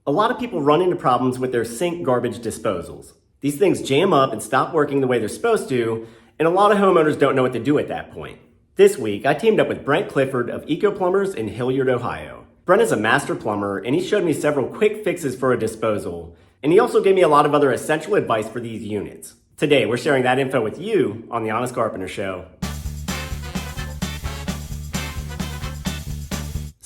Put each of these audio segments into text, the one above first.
A lot of people run into problems with their sink garbage disposals. These things jam up and stop working the way they're supposed to, and a lot of homeowners don't know what to do at that point. This week, I teamed up with Brent Clifford of ECO Plumbers in Hilliard, Ohio. Brent is a master plumber, and he showed me several quick fixes for a disposal, and he also gave me a lot of other essential advice for these units. Today, we're sharing that info with you on the Honest Carpenter Show.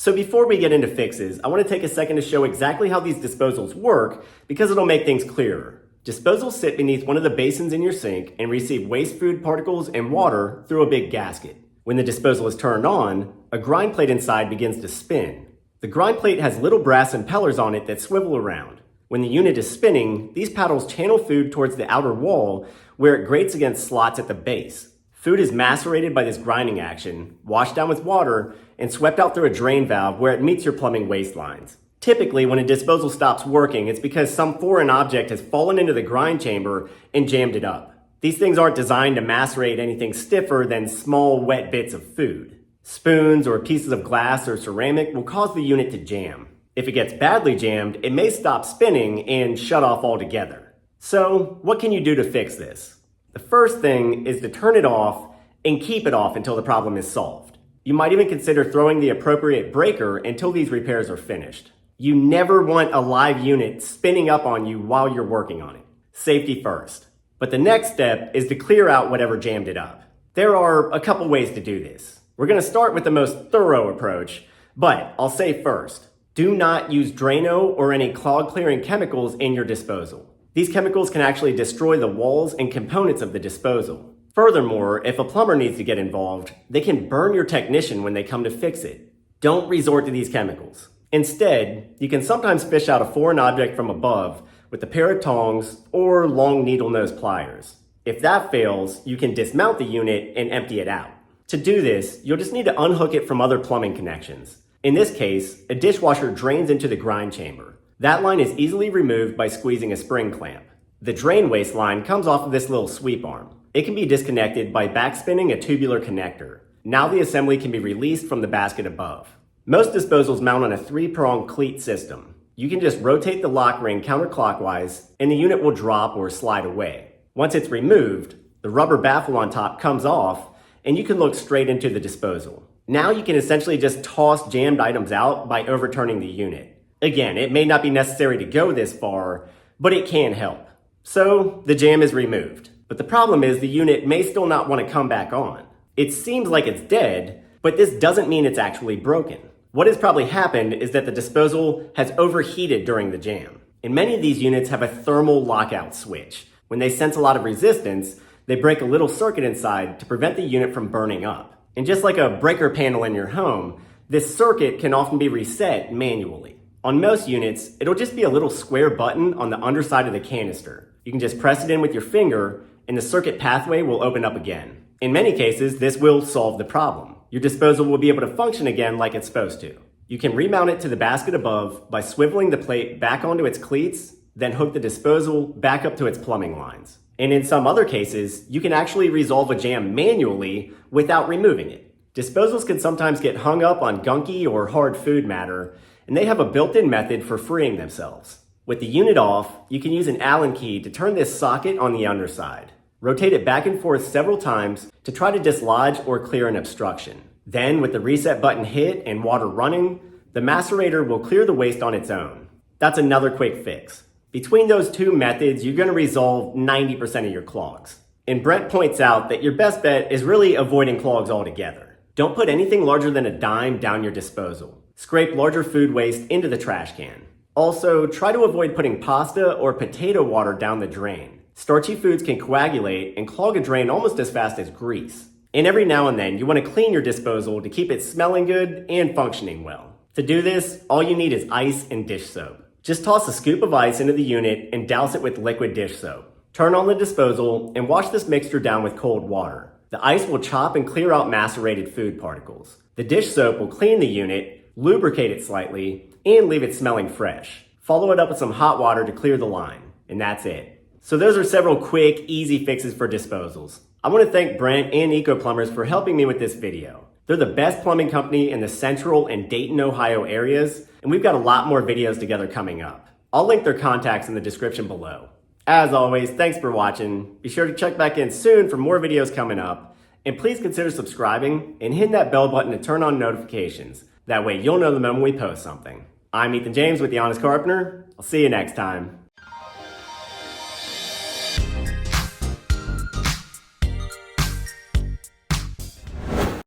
So before we get into fixes, I want to take a second to show exactly how these disposals work because it'll make things clearer. Disposals sit beneath one of the basins in your sink and receive waste food particles and water through a big gasket. When the disposal is turned on, a grind plate inside begins to spin. The grind plate has little brass impellers on it that swivel around. When the unit is spinning, these paddles channel food towards the outer wall where it grates against slots at the base. Food is macerated by this grinding action, washed down with water, and swept out through a drain valve where it meets your plumbing waste lines. Typically, when a disposal stops working, it's because some foreign object has fallen into the grind chamber and jammed it up. These things aren't designed to macerate anything stiffer than small, wet bits of food. Spoons or pieces of glass or ceramic will cause the unit to jam. If it gets badly jammed, it may stop spinning and shut off altogether. So, what can you do to fix this? The first thing is to turn it off and keep it off until the problem is solved. You might even consider throwing the appropriate breaker until these repairs are finished. You never want a live unit spinning up on you while you're working on it. Safety first. But the next step is to clear out whatever jammed it up. There are a couple ways to do this. We're going to start with the most thorough approach, but I'll say first, do not use Drano or any clog clearing chemicals in your disposal. These chemicals can actually destroy the walls and components of the disposal. Furthermore, if a plumber needs to get involved, they can burn your technician when they come to fix it. Don't resort to these chemicals. Instead, you can sometimes fish out a foreign object from above with a pair of tongs or long needle nose pliers. If that fails, you can dismount the unit and empty it out. To do this, you'll just need to unhook it from other plumbing connections. In this case, a dishwasher drains into the grind chamber. That line is easily removed by squeezing a spring clamp. The drain waste line comes off of this little sweep arm. It can be disconnected by backspinning a tubular connector. Now the assembly can be released from the basket above. Most disposals mount on a 3-prong cleat system. You can just rotate the lock ring counterclockwise and the unit will drop or slide away. Once it's removed, the rubber baffle on top comes off and you can look straight into the disposal. Now you can essentially just toss jammed items out by overturning the unit. Again, it may not be necessary to go this far, but it can help. So the jam is removed. But the problem is the unit may still not want to come back on. It seems like it's dead, but this doesn't mean it's actually broken. What has probably happened is that the disposal has overheated during the jam. And many of these units have a thermal lockout switch. When they sense a lot of resistance, they break a little circuit inside to prevent the unit from burning up. And just like a breaker panel in your home, this circuit can often be reset manually. On most units, it'll just be a little square button on the underside of the canister. You can just press it in with your finger and the circuit pathway will open up again. In many cases, this will solve the problem. Your disposal will be able to function again like it's supposed to. You can remount it to the basket above by swiveling the plate back onto its cleats, then hook the disposal back up to its plumbing lines. And in some other cases, you can actually resolve a jam manually without removing it. Disposals can sometimes get hung up on gunky or hard food matter, and they have a built-in method for freeing themselves. With the unit off, you can use an Allen key to turn this socket on the underside. Rotate it back and forth several times to try to dislodge or clear an obstruction. Then, with the reset button hit and water running, the macerator will clear the waste on its own. That's another quick fix. Between those two methods, you're going to resolve 90% of your clogs. And Brent points out that your best bet is really avoiding clogs altogether. Don't put anything larger than a dime down your disposal. Scrape larger food waste into the trash can. Also, try to avoid putting pasta or potato water down the drain. Starchy foods can coagulate and clog a drain almost as fast as grease. And every now and then, you want to clean your disposal to keep it smelling good and functioning well. To do this, all you need is ice and dish soap. Just toss a scoop of ice into the unit and douse it with liquid dish soap. Turn on the disposal and wash this mixture down with cold water. The ice will chop and clear out macerated food particles. The dish soap will clean the unit, lubricate it slightly, and leave it smelling fresh. Follow it up with some hot water to clear the line, and that's it. So those are several quick, easy fixes for disposals. I want to thank Brent and ECO Plumbers for helping me with this video. They're the best plumbing company in the Central and Dayton, Ohio areas, and we've got a lot more videos together coming up. I'll link their contacts in the description below. As always, thanks for watching. Be sure to check back in soon for more videos coming up. And please consider subscribing and hit that bell button to turn on notifications. That way you'll know the moment we post something. I'm Ethan James with The Honest Carpenter. I'll see you next time.